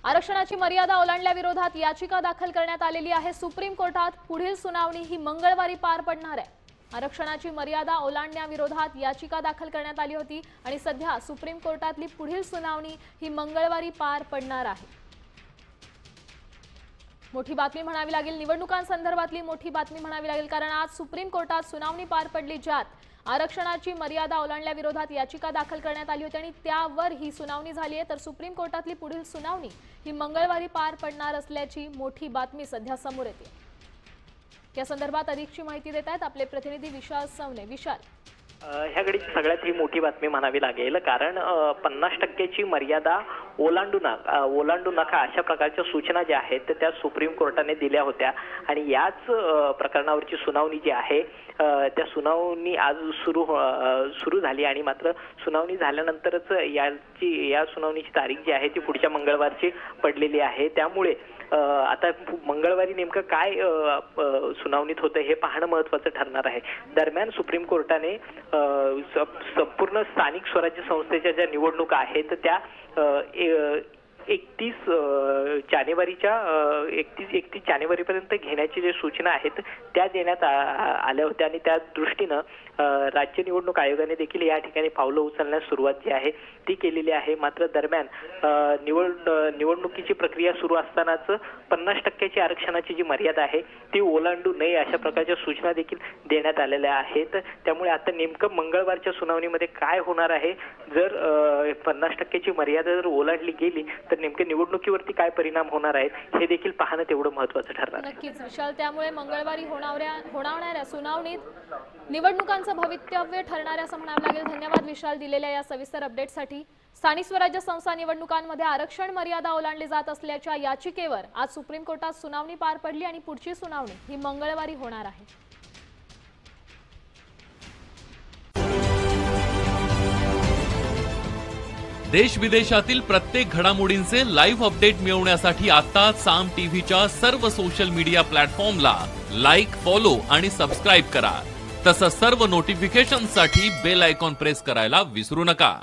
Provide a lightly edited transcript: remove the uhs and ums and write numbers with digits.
आरक्षणाची मर्यादा ओलांडल्याविरोधात याचिका दाखल करण्यात आलेली आहे सुप्रीम कोर्टात। पुढील सुनावणी ही मंगळवारी पार पडणार आहे। आरक्षणाची मर्यादा ओलांडण्याविरोधात याचिका दाखल करण्यात आली होती आणि सध्या सुप्रीम कोर्टातली पुढील सुनावणी ही मंगळवारी पार पडणार आहे। मोठी बातमी म्हणावी लागेल, निवडणुकांसंदर्भातली मोठी बातमी म्हणावी लागेल, कारण आज सुप्रीम कोर्टात सुनावणी पार पडली ज्यात आरक्षणाची मर्यादा ओलांडल्याविरोधात याचिका दाखल करण्यात आली होती आणि त्यावर ही सुनावणी झाली आहे। तर सुप्रीम कोर्टातली पुढील सुनावणी ही मंगळवारी पार पडणार असल्याची मोठी बातमी सध्या समोर येते। या संदर्भात अधिकची माहिती देत आहेत आपले प्रतिनिधी विशाल सवने। विशाल, ह्या घडीची सगळ्यात ही मोठी बातमी म्हणावी लागेल, कारण 50% मर्यादा ओलांडू नका अशा प्रकारच्या सूचना ज्या आहेत त्या सुप्रीम कोर्टाने दिल्या होत्या आणि याच प्रकरणावरची सुनावणी जी आहे त्या सुनावणी आज सुरू झाली आणि मात्र सुनावणी झाल्यानंतरच या सुनावणीची तारीख जी आहे ती पुढच्या मंगळवारची पडलेली आहे। त्यामुळे आता मंगळवारी नेमकं काय सुनावणीत होतं हे पाहणं महत्त्वाचं ठरणार आहे। दरम्यान सुप्रीम कोर्टाने संपूर्ण स्थानिक स्वराज्य संस्थेच्या ज्या निवडणुका आहेत त्या 31 जानेवारीपर्यंत घेण्याची जे सूचना आहेत त्या देण्यात आल्या होत्या आणि त्या दृष्टीनं राज्य निवडणूक आयोगाने देखील या ठिकाणी पावलं उचलण्यास सुरुवात जी आहे ती केलेली आहे। मात्र दरम्यान निवडणुकीची प्रक्रिया सुरू असतानाच 50% आरक्षणाची जी मर्यादा आहे ती ओलांडू नये अशा प्रकारच्या सूचना देखील देण्यात आलेल्या आहेत। त्यामुळे आता नेमकं मंगळवारच्या सुनावणीमध्ये काय होणार आहे, जर 50% मर्यादा जर ओलांडली गेली तर नेमके निवडणुकीवरती काय परिणाम होणार आहेत हे देखील पाहणं तेवढं महत्त्वाचं ठरणार आहे। नक्कीच विशाल, त्यामुळे मंगळवारी होणाऱ्या सुनावणीत निवडणुकांचं भवितव्य ठरणार असं म्हणावं लागेल। धन्यवाद विशाल दिलेल्या या सविस्तर अपडेटसाठी। स्थानिक स्वराज्य संस्था निवडणुकांमध्ये आरक्षण मर्यादा ओलांडली जात असल्याच्या याचिकेवर आज सुप्रीम कोर्टात सुनावणी पार पडली आणि पुढची सुनावणी ही मंगळवारी होणार आहे। देश विदेशातील प्रत्येक घडामोडींचे लाईव्ह अपडेट मिळवण्यासाठी आता साम टीव्हीच्या सर्व सोशल मीडिया प्लॅटफॉर्मला लाईक, फॉलो आणि सबस्क्राईब करा। तसंच सर्व नोटिफिकेशनसाठी बेल आयकॉन प्रेस करायला विसरू नका।